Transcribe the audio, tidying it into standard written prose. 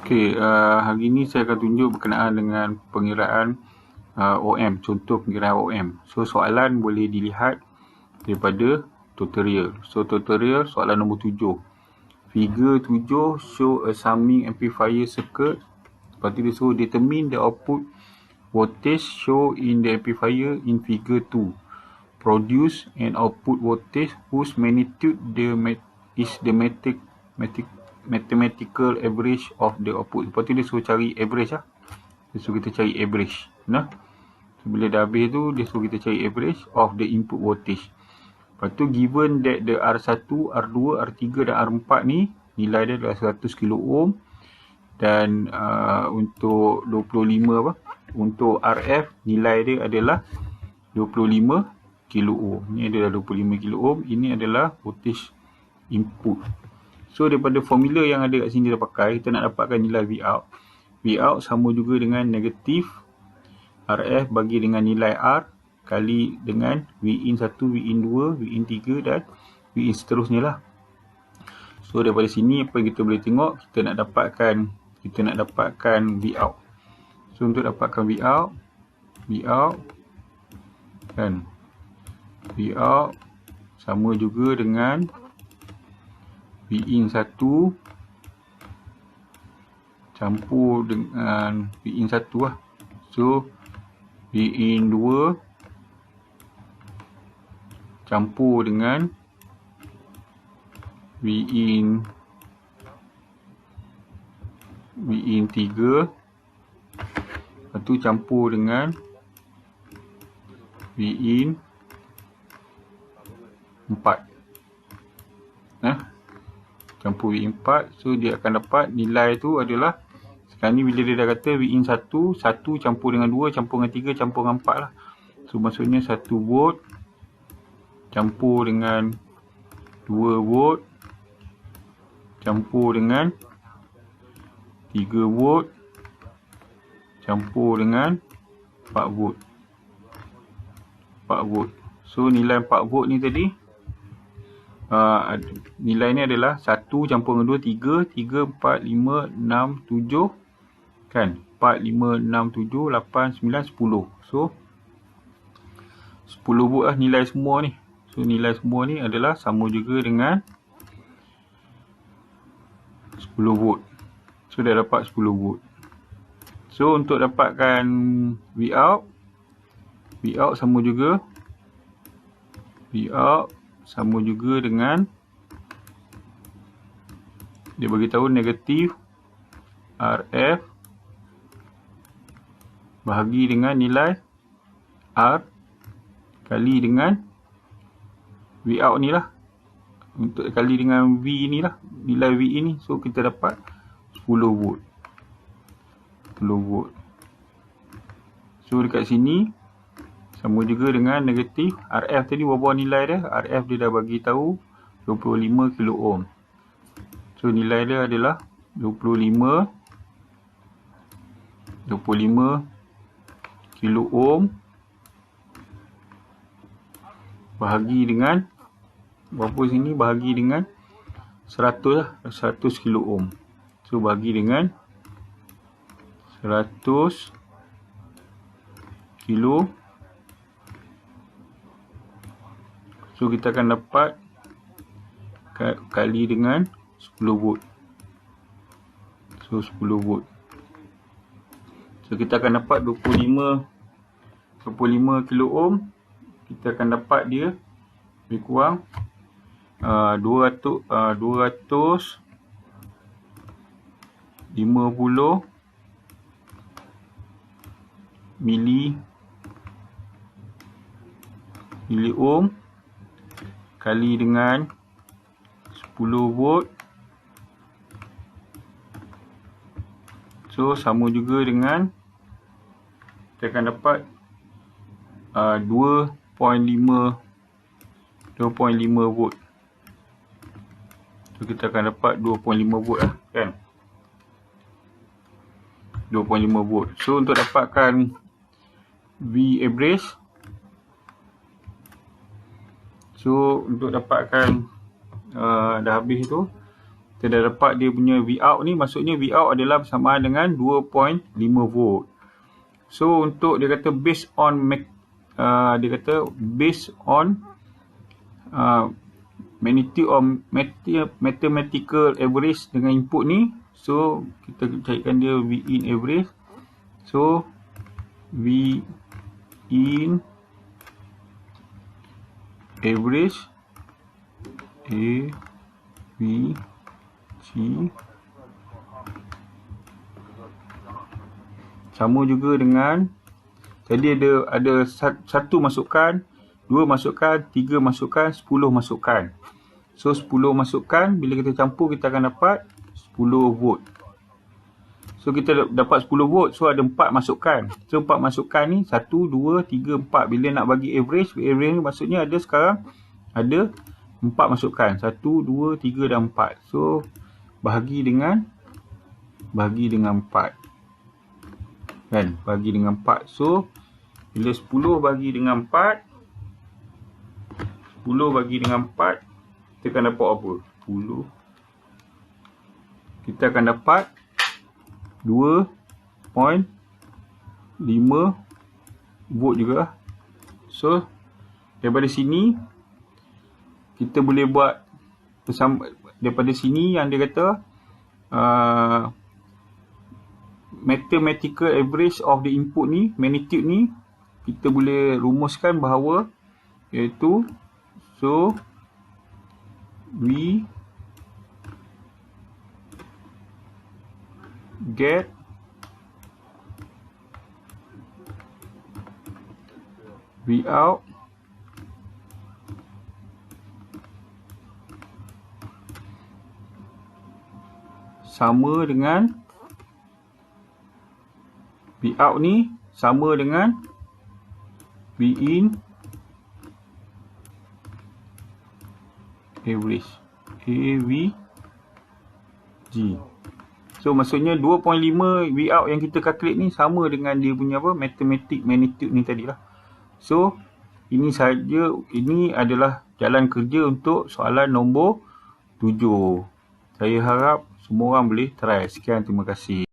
Okey, hari ini saya akan tunjuk berkenaan dengan pengiraan OM, contoh pengiraan OM. So, soalan boleh dilihat daripada tutorial. So, tutorial soalan nombor 7. Figure 7 show a summing amplifier circuit. Lepas tu dia suruh determine the output voltage show in the amplifier in figure 2. Produce an output voltage whose magnitude is the mathematical average of the output. Lepas tu dia suruh cari average lah. Dia suruh kita cari average. Nah. So, bila dah habis tu, dia suruh kita cari average of the input voltage. Lepas tu, given that the R1, R2, R3 dan R4 ni, nilai dia adalah 100 kilo ohm. Dan untuk 25 apa? Untuk RF, nilai dia adalah 25 kilo ohm. Ini adalah 25 kilo ohm. Ini adalah voltage input. So, daripada formula yang ada kat sini kita pakai, kita nak dapatkan nilai Vout. Vout sama juga dengan negatif RF bagi dengan nilai R kali dengan Vin 1, Vin 2, Vin 3 dan Vin seterusnya lah. So, daripada sini apa yang kita boleh tengok, kita nak dapatkan Vout. So, untuk dapatkan Vout kan, Vout sama juga dengan Vin 1 campur dengan Vin 1 lah. So, Vin 2 campur dengan Vin 3. Lepas tu campur dengan Vin 4. Campur Vin 4. So, dia akan dapat nilai tu adalah, sekarang ni bila dia dah kata Vin 1 campur dengan 2, campur dengan 3, campur dengan 4 lah. So, maksudnya 1 volt campur dengan 2 volt campur dengan 3 volt campur dengan 4 volt. 4 volt. So, nilai 4 volt ni tadi, nilai ni adalah 1 campur dengan 2, 3, 4, 5, 6, 7 kan, 4, 5, 6, 7, 8, 9, 10. So, 10 volt lah nilai semua ni. So, nilai semua ni adalah sama juga dengan 10 volt. So, dah dapat 10 volt. So, untuk dapatkan Vout sama juga dengan, dia bagi tahu negatif RF bahagi dengan nilai R kali dengan Vout ni lah. Untuk kali dengan V ni lah, nilai V ni. So, kita dapat 10 volt. 10 volt. So, dekat sini sama juga dengan negatif RF tadi, berapa nilai dia? RF dia dah bagi tahu 25 kilo ohm. So, nilai dia adalah 25 kilo ohm bahagi dengan berapa sini? Bahagi dengan 100 lah, 100 kilo ohm. So, bahagi dengan 100 kilo. So, kita akan dapat kali dengan 10 volt. So, 10 volt. So, kita akan dapat 25 kilo ohm. Kita akan dapat dia lebih kurang 250 mili ohm kali dengan 10 volt. So, sama juga dengan, kita akan dapat 2.5 volt. So, kita akan dapat 2.5 volt lah kan, 2.5 volt. So, untuk dapatkan V average, so untuk dapatkan dah habis tu, Kita dah dapat dia punya Vout ni, maksudnya Vout adalah bersamaan dengan 2.5 volt. So untuk dia kata based on magnitude of mathematical average dengan input ni, so kita carikan dia Vin average. So Vin average sama juga dengan tadi ada 1 masukan, 2 masukan, 3 masukan, 10 masukan. So 10 masukan bila kita campur kita akan dapat 10 volt. So kita dapat 10 volt, so ada 4 masukan. So 4 masukan ni 1, 2, 3, 4. Bila nak bagi average ni maksudnya sekarang ada 4 masukan. 1, 2, 3 dan 4. So bahagi dengan 4. Kan? Bagi dengan 4. So bila 10 bagi dengan 4, 10 bagi dengan 4, kita akan dapat apa? 10. Kita akan dapat 2.5 volt juga. So daripada sini kita boleh buat daripada sini yang dia kata mathematical average of the input ni, magnitude ni, kita boleh rumuskan bahawa iaitu so we get Vout sama dengan Vout ni sama dengan Vin average AVG. So maksudnya 2.5 Vout yang kita calculate ni sama dengan dia punya mathematic magnitude ni tadilah. So ini adalah jalan kerja untuk soalan nombor 7. Saya harap semua orang boleh try. Sekian, terima kasih.